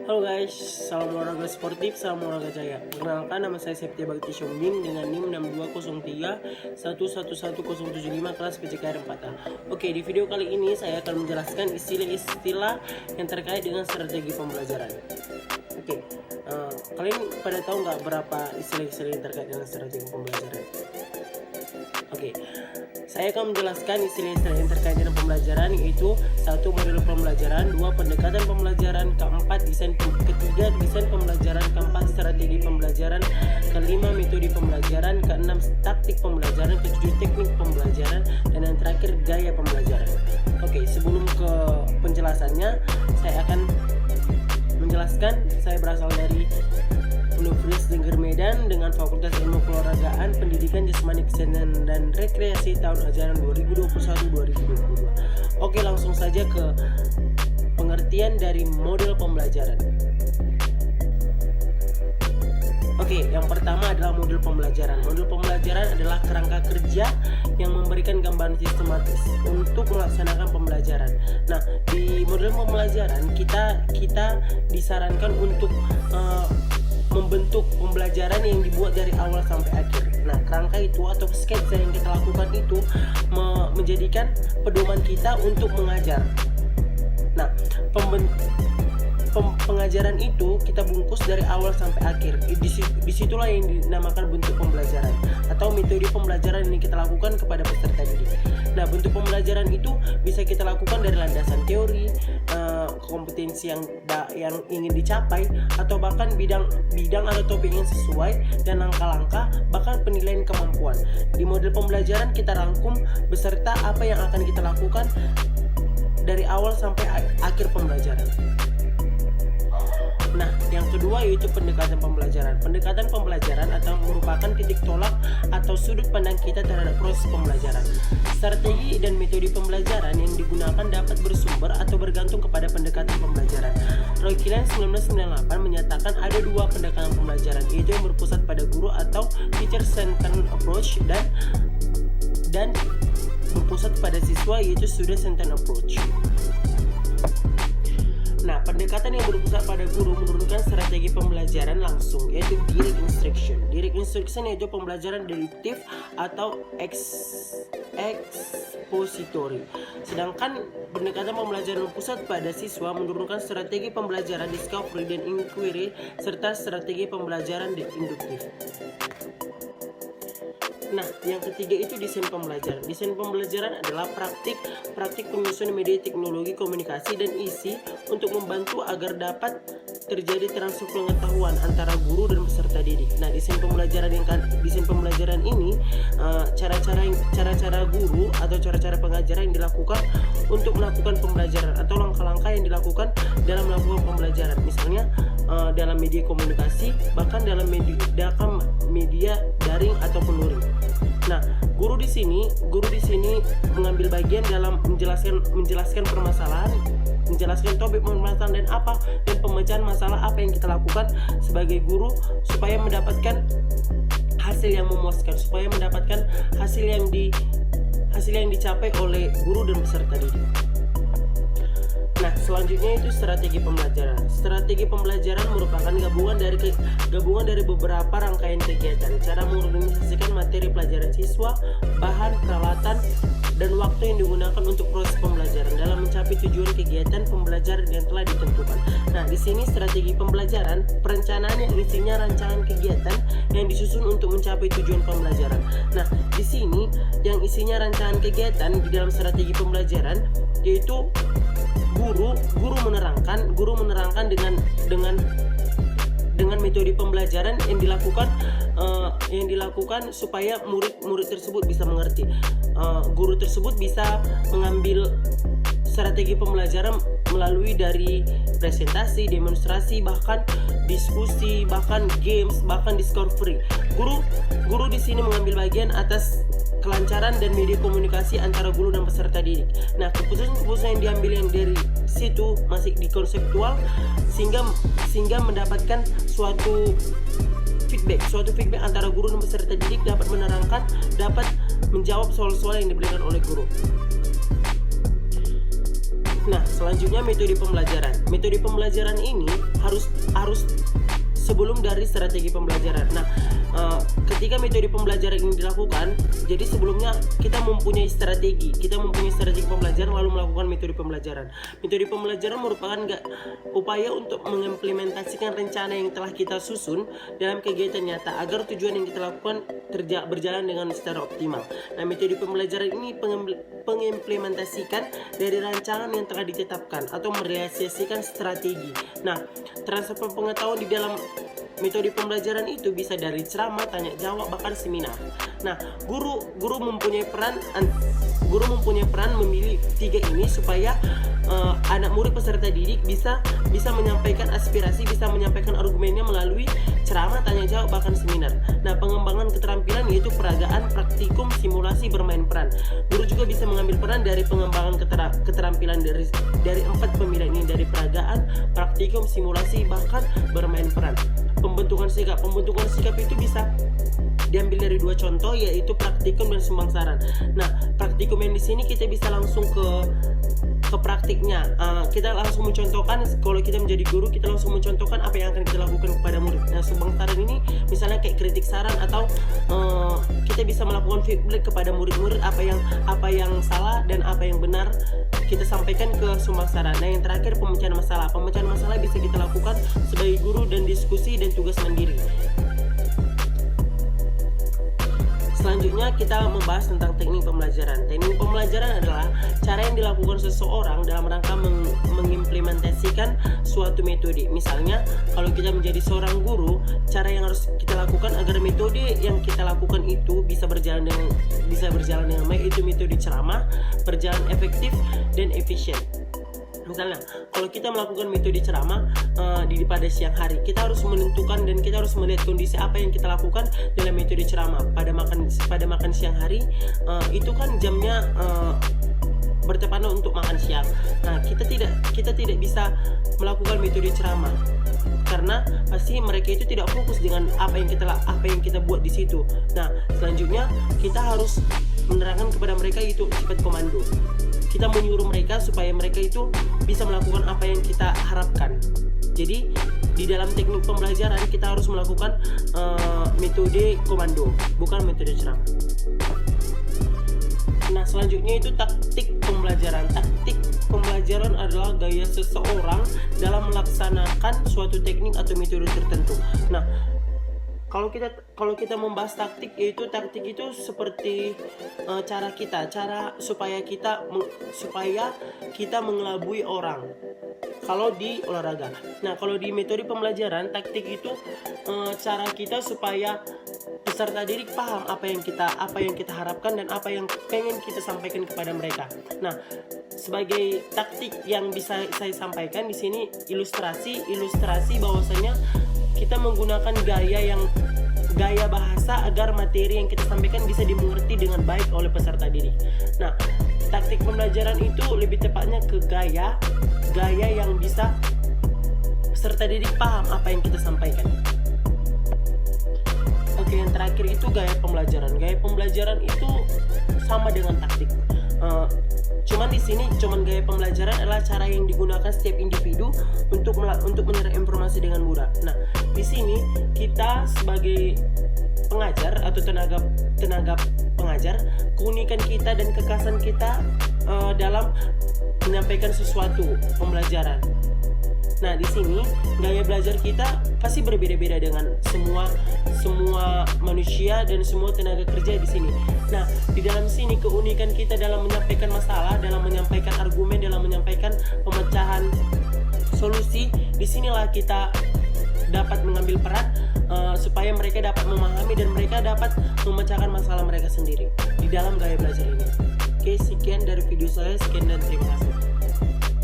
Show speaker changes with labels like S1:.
S1: Halo guys, salam olahraga sportif, salam olahraga jaya. Perkenalkan, nama saya Septia Bakti Shombing dengan NIM 6203111075 kelas PCKR 4A. Oke, di video kali ini saya akan menjelaskan istilah-istilah yang terkait dengan strategi pembelajaran. Oke, kalian pada tahu nggak berapa istilah-istilah yang terkait dengan strategi pembelajaran? Oke, saya akan menjelaskan istilah-istilah yang terkait dengan pembelajaran, yaitu 1. Model pembelajaran, 2. Pendekatan pembelajaran, ke-4. Ketiga, desain pembelajaran, ke-4. Strategi pembelajaran, ke-5. Metode pembelajaran, ke-6. Taktik pembelajaran, ke-7. Teknik pembelajaran, dan yang terakhir gaya pembelajaran. Oke, sebelum ke penjelasannya, saya akan menjelaskan. Saya berasal dari Universitas Negeri Medan dengan Fakultas Ilmu Keolahragaan, Pendidikan Jasmani Kesehatan dan Rekreasi tahun ajaran 2021-2022. Oke, langsung saja ke pengertian dari model pembelajaran. Oke, yang pertama adalah model pembelajaran. Model pembelajaran adalah kerangka kerja yang memberikan gambaran sistematis untuk melaksanakan pembelajaran. Nah, di model pembelajaran kita disarankan untuk membentuk pembelajaran yang dibuat dari awal sampai akhir. Nah, kerangka itu atau sketsa yang kita lakukan itu menjadikan pedoman kita untuk mengajar. Nah, pengajaran itu kita bungkus dari awal sampai akhir. Disitulah yang dinamakan bentuk pembelajaran atau metode pembelajaran yang kita lakukan kepada peserta didik. Nah, bentuk pembelajaran itu bisa kita lakukan dari landasan teori, kompetensi yang ingin dicapai, atau bahkan bidang atau topik yang sesuai, dan langkah-langkah, bahkan penilaian kemampuan. Di model pembelajaran kita rangkum beserta apa yang akan kita lakukan dari awal sampai akhir pembelajaran. Nah, yang kedua yaitu pendekatan pembelajaran. Pendekatan pembelajaran atau merupakan titik tolak atau sudut pandang kita terhadap proses pembelajaran. Strategi dan metode pembelajaran yang digunakan dapat bersumber atau bergantung kepada pendekatan pembelajaran. Roy Killian 1998 menyatakan ada dua pendekatan pembelajaran, yaitu yang berpusat pada guru atau teacher-centered approach dan berpusat pada siswa, yaitu student-centered approach. Nah, pendekatan yang berpusat pada guru menurunkan strategi pembelajaran langsung, yaitu direct instruction. Direct instruction yaitu pembelajaran deduktif atau expository. Sedangkan pendekatan pembelajaran berpusat pada siswa menurunkan strategi pembelajaran discovery dan inquiry serta strategi pembelajaran induktif. Nah, yang ketiga itu desain pembelajaran. Desain pembelajaran adalah praktik penyusunan media teknologi komunikasi dan isi untuk membantu agar dapat terjadi transfer pengetahuan antara guru dan peserta didik. Nah, desain pembelajaran ini cara-cara guru atau cara-cara pengajaran yang dilakukan untuk melakukan pembelajaran atau langkah-langkah yang dilakukan dalam melakukan pembelajaran. Misalnya dalam media komunikasi, bahkan dalam media daring ataupun luring. Nah, guru di sini mengambil bagian dalam menjelaskan permasalahan, menjelaskan topik permasalahan dan pemecahan masalah apa yang kita lakukan sebagai guru supaya mendapatkan hasil yang memuaskan, supaya mendapatkan hasil yang dicapai oleh guru dan peserta didik. Nah, selanjutnya itu strategi pembelajaran. Strategi pembelajaran merupakan gabungan dari beberapa rangkaian kegiatan. Cara mengorganisasikan materi pelajaran siswa, bahan, peralatan, dan waktu yang digunakan untuk proses pembelajaran dalam mencapai tujuan kegiatan pembelajaran yang telah ditentukan. Nah, di sini strategi pembelajaran, perencanaan yang isinya rancangan kegiatan yang disusun untuk mencapai tujuan pembelajaran. Nah, di sini yang isinya rancangan kegiatan di dalam strategi pembelajaran yaitu guru menerangkan dengan metode pembelajaran yang dilakukan supaya murid tersebut bisa mengerti. Guru tersebut bisa mengambil strategi pembelajaran melalui dari presentasi, demonstrasi, bahkan diskusi, bahkan games, bahkan discovery. Guru di sini mengambil bagian atas kelancaran dan media komunikasi antara guru dan peserta didik. Nah, keputusan-keputusan yang diambil yang dari situ masih di konseptual sehingga mendapatkan suatu feedback antara guru dan peserta didik, dapat menerangkan, dapat menjawab soal-soal yang diberikan oleh guru. Nah, selanjutnya metode pembelajaran. Metode pembelajaran ini harus sebelum dari strategi pembelajaran. Nah, ketika metode pembelajaran ini dilakukan, jadi sebelumnya kita mempunyai strategi pembelajaran lalu melakukan metode pembelajaran. Metode pembelajaran merupakan upaya untuk mengimplementasikan rencana yang telah kita susun dalam kegiatan nyata agar tujuan yang kita lakukan berjalan dengan secara optimal. Nah, metode pembelajaran ini pengimplementasikan dari rancangan yang telah ditetapkan atau merealisasikan strategi. Nah, transfer pengetahuan di dalam metode pembelajaran itu bisa dari ceramah, tanya jawab, bahkan seminar. Nah, guru mempunyai peran memilih tiga ini supaya anak murid peserta didik bisa menyampaikan aspirasi, bisa menyampaikan argumennya melalui ceramah, tanya jawab, bahkan seminar. Nah, pengembangan keterampilan yaitu peragaan, praktikum, simulasi, bermain peran. Guru juga bisa mengambil peran dari pengembangan keterampilan dari 4 pemilihan ini, dari peragaan, praktikum, simulasi, bahkan bermain peran. Pembentukan sikap itu bisa diambil dari 2 contoh, yaitu praktikum dan sumbangsaran. Nah, praktikum yang di sini kita bisa langsung ke praktiknya. Kita langsung mencontohkan, kalau kita menjadi guru kita langsung mencontohkan apa yang akan kita lakukan kepada murid. Nah, sumbangsaran ini misalnya kayak kritik saran atau kita bisa melakukan feedback kepada murid-murid apa yang salah dan apa yang benar kita sampaikan ke sumbangsaran. Nah, yang terakhir pemecahan masalah. Pemecahan masalah bisa kita lakukan sebagai guru dan diskusi dan tugas mandiri. Selanjutnya kita membahas tentang teknik pembelajaran. Teknik pembelajaran adalah cara yang dilakukan seseorang dalam rangka mengimplementasikan suatu metode. Misalnya, kalau kita menjadi seorang guru, cara yang harus kita lakukan agar metode yang kita lakukan itu bisa berjalan dengan baik, itu metode ceramah, berjalan efektif dan efisien. Misalnya, kalau kita melakukan metode ceramah pada siang hari, kita harus menentukan dan kita harus melihat kondisi apa yang kita lakukan dalam metode ceramah. Pada makan siang hari, itu kan jamnya bertepatan untuk makan siang. Nah, kita tidak bisa melakukan metode ceramah karena pasti mereka itu tidak fokus dengan apa yang kita buat di situ. Nah, selanjutnya kita harus menerangkan kepada mereka itu sifat komando. Kita menyuruh mereka supaya mereka itu bisa melakukan apa yang kita harapkan. Jadi di dalam teknik pembelajaran kita harus melakukan metode komando, bukan metode ceramah. Nah, selanjutnya itu taktik pembelajaran. Taktik pembelajaran adalah gaya seseorang dalam melaksanakan suatu teknik atau metode tertentu. Nah, kalau kita membahas taktik, yaitu taktik itu seperti cara supaya kita mengelabui orang kalau di olahraga. Nah, kalau di metode pembelajaran, taktik itu cara kita supaya peserta didik paham apa yang kita harapkan dan apa yang pengen kita sampaikan kepada mereka. Nah, sebagai taktik yang bisa saya sampaikan di sini ilustrasi bahwasanya kita menggunakan gaya bahasa agar materi yang kita sampaikan bisa dimengerti dengan baik oleh peserta didik. Nah, taktik pembelajaran itu lebih tepatnya ke gaya yang bisa peserta didik paham apa yang kita sampaikan. Oke, yang terakhir itu gaya pembelajaran. Gaya pembelajaran itu sama dengan taktik. Cuman di sini gaya pembelajaran adalah cara yang digunakan setiap individu untuk menyerap informasi dengan mudah. Nah, di sini kita sebagai pengajar atau tenaga pengajar, keunikan kita dan kekhasan kita dalam menyampaikan sesuatu pembelajaran. Nah, di sini gaya belajar kita pasti berbeda-beda dengan semua manusia dan semua tenaga kerja di sini. Nah, di dalam sini keunikan kita dalam menyampaikan masalah, dalam menyampaikan argumen, dalam menyampaikan pemecahan solusi, disinilah kita dapat mengambil peran supaya mereka dapat memahami dan mereka dapat memecahkan masalah mereka sendiri di dalam gaya belajar ini. Oke, sekian dari video saya, sekian dan terima kasih.